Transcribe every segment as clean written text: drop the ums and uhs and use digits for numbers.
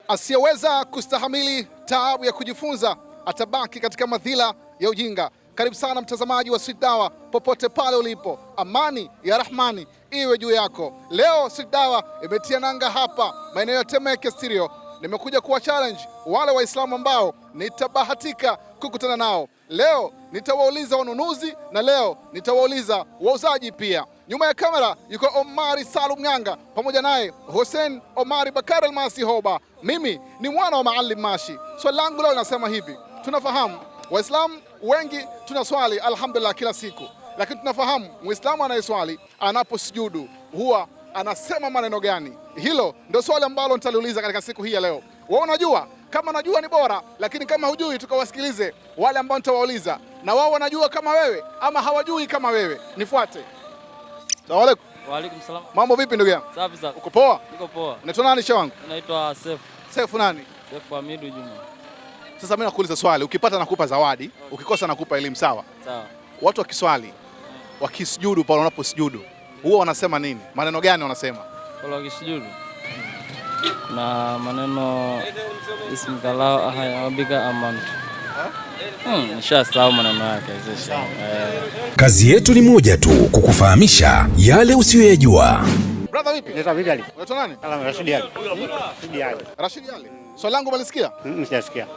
Asiyeweza kustahamili taabu ya kujifunza atabaki katika madhila ya ujinga. Karibu sana mtazamaji wa Street Dawa popote pale ulipo, amani ya Rahmani iwe juu yako. Leo Street Dawa imetia nanga hapa maeneo ya Temeke Stereo. Nimekuja kuwa challenge wale Waislamu ambao nitabahatika kukutana nao. Leo nitawauliza wanunuzi na leo nitawauliza wauzaji pia. Nyuma ya kamera yuko Omari Salum Ng'anga pamoja naye Hussein Omari Bakar Almasi Hoba. Mimi ni mwana wa Maalim Mashi. Swali langu leo linasema hivi: tunafahamu Waislamu wengi tunaswali alhamdulillah kila siku, lakini tunafahamu Muislamu anayeswali anaposujudu huwa anasema maneno gani? Hilo ndio swali ambalo nitaliuliza katika siku hii ya leo. Wewe unajua? Kama unajua ni bora, lakini kama hujui tukawasikilize wale ambao nitawauliza na wao wanajua kama wewe ama hawajui kama wewe. Nifuate. Asalamu alaykum. Wa alaykum salaam. Mambo vipi ndugu yangu? Safi safi. Uko poa? Niko poa. Unaitwa nani shehe wangu? Naitwa Sefu. Sefu nani? Sefu Hamidu Juma. Sasa mimi nakuuliza swali, ukipata nakupa zawadi, ukikosa nakupa elimu, sawa? Sawa. Watu wakiswali, wakisujudu pale wanaposujudu, huwa wanasema nini? Maneno gani wanasema? Wala wakisujudu. Na maneno bismillah ahayabika amantu. Nishasahau maneno yake hizo. Kazi yetu ni moja tu, kukufahamisha yale usiyoyajua. Brother vipi? Naitwa Vidali. Unaitwa nani? Rashid Ali. Rashid Ali. Swali langu umelisikia? Sijasikia.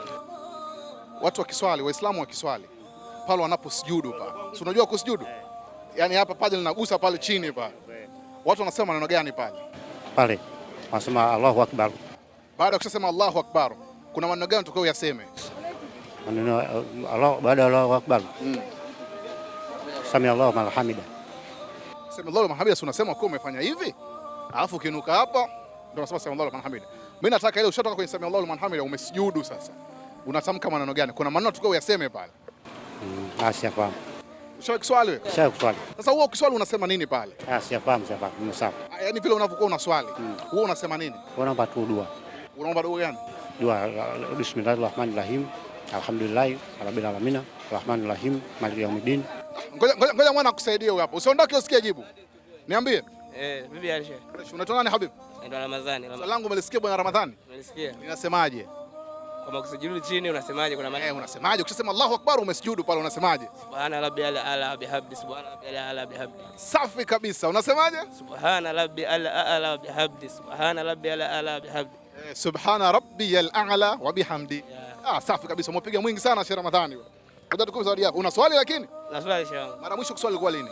Watu wakiswali, Waislamu wakiswali, pale wanaposujudu pale. Si unajua kusujudu? Yaani hapa paja linagusa pale chini pale. Watu wanasema maneno gani pale? Pale wanasema Allahu Akbar. Baada ya kusema Allahu Akbar, kuna maneno gani tukao yaseme? Maneno Allah baada ya Allahu Akbar. Sami Allahu liman hamida. Sami Allahu liman hamida, unasema kwa umefanya hivi? Alafu ukinuka hapa ndio unasema Sami Allahu liman hamida. Mimi nataka ile ushatoka kwenye Sami Allahu liman hamida umesujudu sasa. Unatamka maneno gani? Kuna maneno tukao yaseme pale. Siyafahamu. Ushawahi kuswali wewe? Ushawahi kuswali. Sasa wewe ukiswali unasema nini pale? Siyafahamu. Msafa. Yaani vile unavyokuwa unaswali, wewe unasema nini? Unaomba tu dua. Unaomba dua gani? Dua bismillahirrahmanirrahim. Alhamdulillahi rabbil alamin. Arrahmanirrahim. Maliki yaumiddin. Ngoja mwana akusaidie huyo hapo. Usiondoke usikie jibu. Niambie. Bibi Aisha. Unaitwa nani Habib? Naitwa Ramadhani. Swali langu umelisikia bwana Ramadhani? Umelisikia? Ninasemaje? Kama kusujudu chini unasemaje? Kuna maneno. Unasemaje? Ukisema Allahu Akbar umesujudu pale unasemaje? Subhana rabbiyal a'la bihamdi. Subhana rabbiyal a'la bihamdi. Safi kabisa. Unasemaje? Subhana rabbiyal a'la bihamdi. Subhana rabbiyal a'la bihamdi. Subhana rabbiyal a'la wa bihamdi. Safi kabisa. Umepiga mwingi sana Sheikh Ramadhani wewe. Ngoja tukupe zawadi yako. Una swali lakini? Na swali Sheikh. Mara mwisho kuswali kwa lini?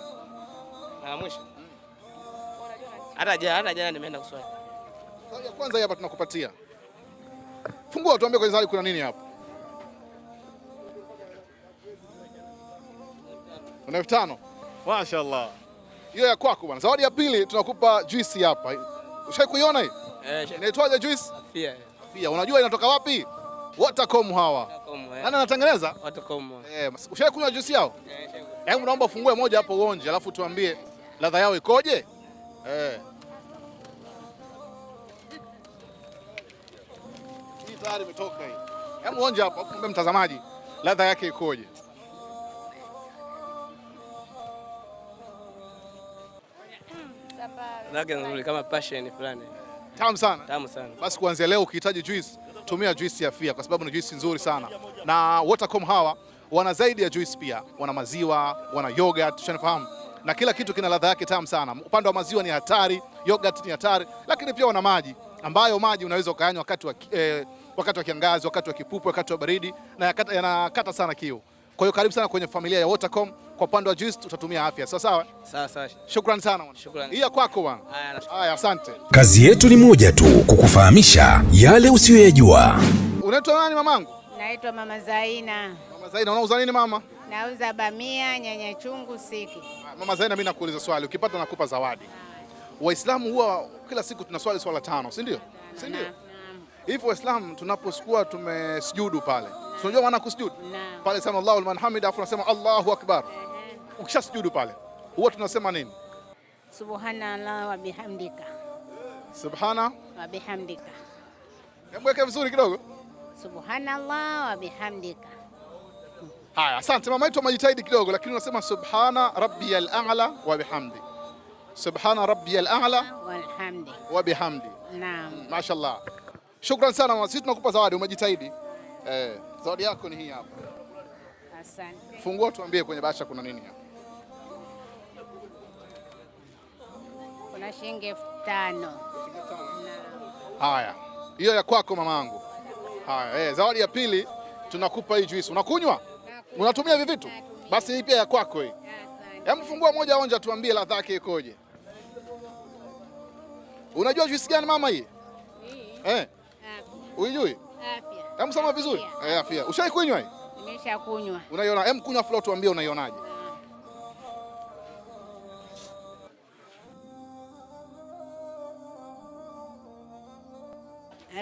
Mara mwisho. Hata jana nimeenda kuswali. Swali ya kwanza hapa tunakupatia. Fungua tuambie kwa zawadi kuna nini hapa? Kuna 5,000. Mashaallah. Hiyo ya kwako bwana. Zawadi ya pili tunakupa juice hapa. Ushawahi kuiona hii? Inaitwaje juice? Afia. Afia. Unajua inatoka wapi? Watercom hawa. Nani anatengeneza? Watercom. Ushawahi kunywa juice yao? Hebu naomba ufungue moja hapo uonje, alafu tuambie ladha yao ikoje? Hii tayari imetoka hii. Hebu uonje hapo, kumbe mtazamaji ladha yake ikoje? Ladha nzuri kama passion fulani. Tamu sana. Tamu sana. Basi kuanzia leo ukihitaji juice, tumia juice ya Afia kwa sababu ni juice nzuri sana. Na Watercom hawa wana zaidi ya juice pia. Wana maziwa, wana yogurt, tunafahamu. Na kila kitu kina ladha yake tamu sana. Upande wa maziwa ni hatari, yogurt ni hatari, lakini pia wana maji ambayo maji unaweza ukayanywa wakati wa kiangazi, wakati wa kipupu, wakati wa baridi na yanakata sana kiu. Kwa hiyo karibu sana kwenye familia ya Watercom. Kwa upande wa juice utatumia Afia. Sawa? Sawa. Shukrani sana bwana. Shukrani. Hii kwako bwana. Haya, asante. Kazi yetu ni moja tu, kukufahamisha yale usiyoyajua. Unaitwa nani mamangu? Naitwa Mama Zaina. Mama Zaina, unauza nini mama? Nauza bamia, nyanya chungu, siki. Mama Zaina, mimi nakuuliza swali, ukipata nakupa zawadi. Waislamu huwa kila siku tunaswali swala 5, si ndio? Si ndio? Hivi Waislamu tunapokuwa tumesujudu pale, unajua maana kusujudu? Pale sema Allahu liman hamida, afu tunasema Allahu Akbar. Ukishasujudu pale, huwa tunasema nini? Subhanallah wa bihamdika. Subhana wa bihamdika. Hebu weke vizuri kidogo. Subhanallah wa bihamdika. Haya, asante mama yetu, amejitahidi kidogo, lakini unasema subhana rabbiyal a'la wa bihamdi. Subhana rabbiyal a'la walhamdi wa bihamdi. Naam. Mashaallah. Shukrani sana mama, sisi tunakupa zawadi, umejitahidi. Zawadi yako ni hii hapa. Asante. Fungua tuambie kwenye bahasha kuna nini hapa. Kuna shilingi 5,000. Haya, hiyo ya kwako mamangu. Haya, zawadi ya pili tunakupa hii juice. Unakunywa? Unatumia hivi vitu? Basi hii pia ya kwako hii. Hebu fungua moja onja tuambie ladha yake ikoje. Unajua juice gani mama hii? Unijui? Afya. Hebu sema vizuri. Afya. Ushaikunywa hii? Nimeshakunywa. Unaiona? Hebu kunywa flow tuambie unaionaje.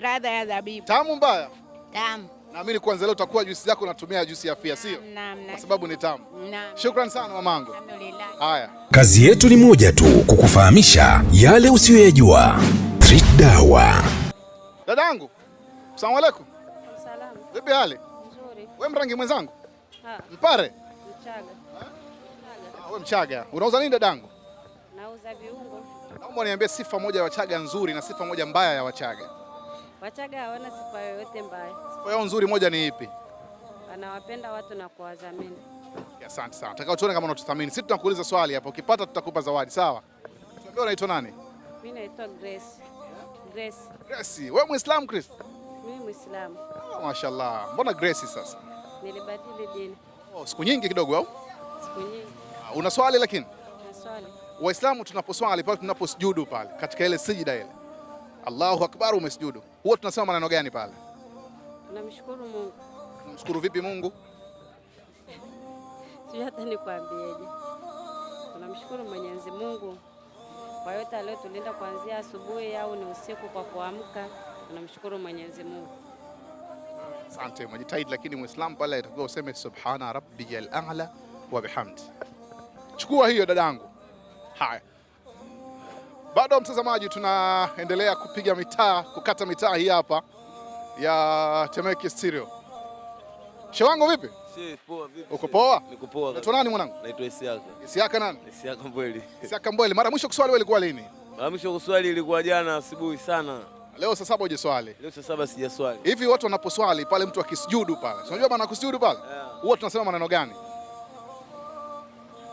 Ladha ya zabibu. Tamu mbaya? Tamu. Naamini kwanza leo utakuwa juice yako unatumia juice ya afya, sio? Kwa sababu ni tamu. Shukrani sana mamangu. Alhamdulillah. Haya. Kazi yetu ni moja tu, kukufahamisha yale usiyoyajua. Street Dawa. Dadangu. Asalamu alaykum. Salamu. Vipi hali? Nzuri. Wewe mrangi mwenzangu? Mchaga. Mpare? Wewe Mchaga. Unauza nini dadangu? Nauza viungo. Naomba niambie sifa moja ya Wachaga nzuri na sifa moja mbaya ya Wachaga. Wachaga hawana sifa yoyote mbaya. Sifa yao nzuri moja ni ipi? Wanawapenda watu na kuwadhamini. Asante sana. Nataka tuone kama unatuthamini. Sisi tunakuuliza swali hapo. Ukipata tutakupa zawadi, sawa? Tuambie unaitwa nani? Mimi naitwa Grace. Grace. Wewe Muislamu Chris? Mimi Muislamu. Mashaallah. Mbona Grace sasa? Nilibadili dini. Siku nyingi kidogo au? Siku nyingi. Una swali lakini? Na swali. Waislamu tunaposwali pale tunaposujudu pale katika ile sijida ile. Allahu Akbar umesujudu. Huwa tunasema maneno gani pale? Tunamshukuru Mungu. Tunamshukuru vipi Mungu? Sio hata nikwambieje. Tunamshukuru Mwenyezi Mungu kwa yote aliyotulinda kuanzia asubuhi au ni usiku kwa kuamka. Tunamshukuru Mwenyezi Mungu. Asante, umejitahidi lakini Muislamu pale atakiwa useme subhana rabbiyal a'la wa bihamdi. Chukua hiyo dadangu. Haya. Bado mtazamaji, tunaendelea kupiga mitaa, kukata mitaa hii hapa ya Temeke Stereo. Shewangu vipi? Poa vipi? Uko poa? Niko poa. Unaitwa nani mwanangu? Naitwa Isiaka. Isiaka nani? Isiaka Mbweli. Isiaka Mbweli. Mara mwisho kuswali wewe ilikuwa lini? Mara mwisho kuswali ilikuwa jana asubuhi sana. Leo saa 7 uje swali. Leo saa 7 sijaswali. Hivi watu wanaposwali pale mtu akisujudu pale. Unajua maana kusujudu pale? Huwa tunasema maneno gani?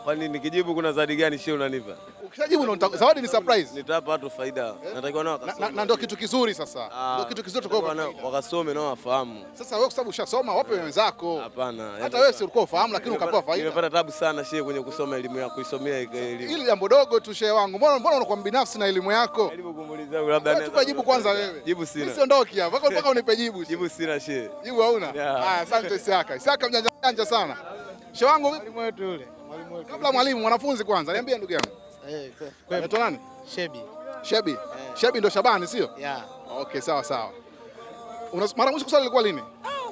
Kwani nikijibu kuna zawadi gani shehe unanipa? Ukishajibu zawadi ni surprise. Nitapa watu faida. Natakiwa nao wakasome. Na ndio kitu kizuri sasa. Ndio kitu kizuri tukao wakasome nao wafahamu. Sasa wewe kwa sababu ushasoma wape wenzako. Hapana. Hata wewe si ulikuwa ufahamu lakini ukapewa faida. Nimepata tabu sana shehe kwenye kusoma elimu yako, kuisomea elimu. Hili jambo dogo tu shehe wangu. Mbona unakuwa binafsi na elimu yako? Elimu kumuuliza labda naweza. Tupe jibu kwanza wewe. Jibu sina. Usiondoki hapa. Mpaka unipe jibu. Jibu sina shehe. Jibu hauna? Haya, asante Isiaka. Isiaka mjanja sana. Shehe wangu vipi? Mwalimu wetu yule. Kabla mwalimu, mwanafunzi kwanza. Niambie ndugu yangu. Unaitwa nani? Shebi. Shebi. Shebi ndo Shabani sio? Yeah. Okay, sawa. Mara mwisho kuswali ilikuwa lini?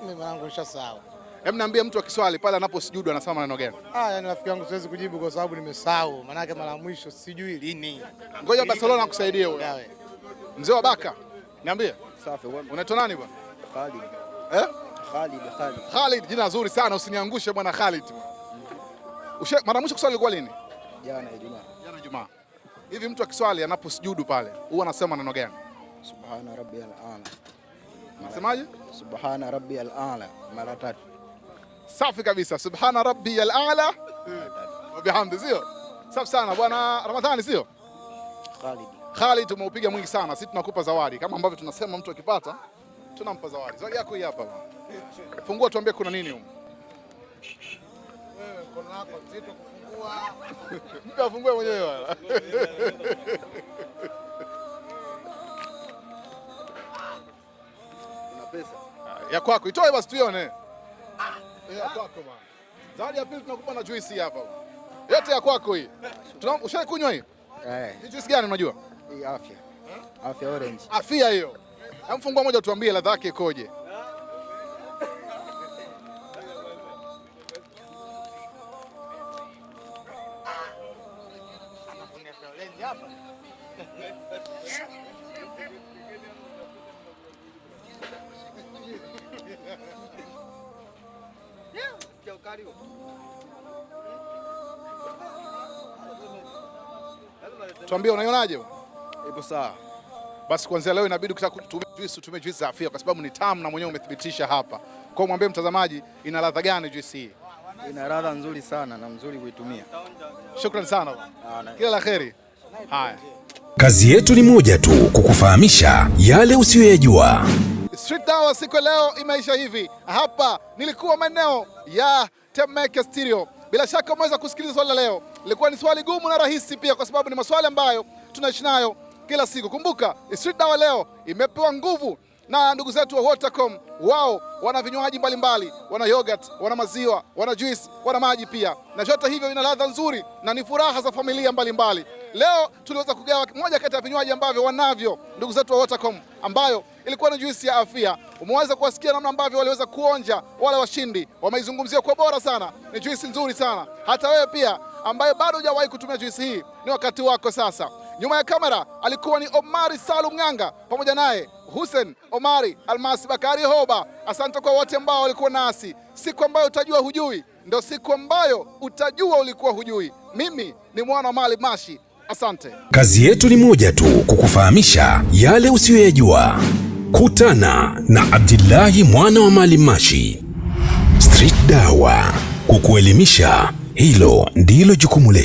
Mimi mwanangu nishasahau. Hebu niambie mtu akiswali pale anaposujudu anasema maneno gani? Yaani rafiki yangu siwezi kujibu kwa sababu nimesahau. Maana yake mara mwisho sijui lini. Ngoja Barcelona akusaidie wewe. Mzee wa Baka. Niambie. Safi. Unaitwa nani bwana? Khalid. Khalid, jina zuri sana, usiniangushe bwana Khalid. Mara mwisho kuswali ilikuwa lini? Jana Ijumaa. Hivi mtu akiswali anaposujudu pale huwa anasema maneno gani? Subhana rabbiyal a'la. Unasemaje? Subhana rabbiyal a'la mara 3. Safi kabisa. Subhana rabbiyal a'la wa bihamdi, sio? Safi sana bwana Ramadhani, sio? Khalid, umeupiga mwingi sana. Sisi tunakupa zawadi kama ambavyo tunasema mtu akipata tunampa zawadi. Zawadi yako hii hapa bwana. Fungua tuambie kuna nini huko. Wewe mkono wako mzito kufungua. Mpe afungue mwenyewe bwana. Una pesa? Ya kwako itoe basi tuione. Ya kwako bwana. Zawadi ya pili tunakupa na juice hapa bwana. Yote ya kwako hii. Ushaikunywa hii? Hii juice gani unajua? Hii afya. Afya orange. Afia hiyo. Fungua moja tuambie ladha yake ikoje. Tuambie unaionaje? Ipo sawa. basi kuanzia leo inabidi utumie juisi za Afia kwa sababu ni tamu na mwenyewe umethibitisha hapa. Kwa mwambie mtazamaji ina ladha gani juisi hii? Ina ladha nzuri sana na mzuri kuitumia. Shukrani sana. Kila la kheri. Haya. Kazi yetu ni moja tu, kukufahamisha yale usiyoyajua. Street Dawa siku leo imeisha hivi. Hapa nilikuwa maeneo ya Temeke Stereo. Bila shaka umeweza kusikiliza swali la leo. Ilikuwa ni swali gumu na rahisi pia kwa sababu ni maswali ambayo tunaishi nayo kila siku. Kumbuka, Street Dawa leo imepewa nguvu na ndugu zetu wa Watercom. Wao wana vinywaji mbalimbali, wana yogurt, wana maziwa, wana juice, wana maji pia. Na vyote hivyo vina ladha nzuri na ni furaha za familia mbalimbali. Leo tuliweza kugawa moja kati ya vinywaji ambavyo wanavyo ndugu zetu wa Watercom, ambayo ilikuwa ni juisi ya Afia. Umeweza kuwasikia namna ambavyo waliweza kuonja wale washindi, wameizungumzia kwa bora sana. Ni juisi nzuri sana. Hata wewe pia ambaye bado hujawahi kutumia juisi hii, ni wakati wako sasa. Nyuma ya kamera alikuwa ni Omari Salum Ng'anga, pamoja naye Hussein Omari Almasi Bakari Hoba. Asante kwa wote ambao walikuwa nasi. Siku ambayo utajua hujui ndio siku ambayo utajua ulikuwa hujui. Mimi ni mwana wa Mali Mashi. Asante. Kazi yetu ni moja tu, kukufahamisha yale usiyoyajua. Kutana na Abdillahi mwana wa Mali Mashi. Street Dawa, kukuelimisha, hilo ndilo jukumu letu.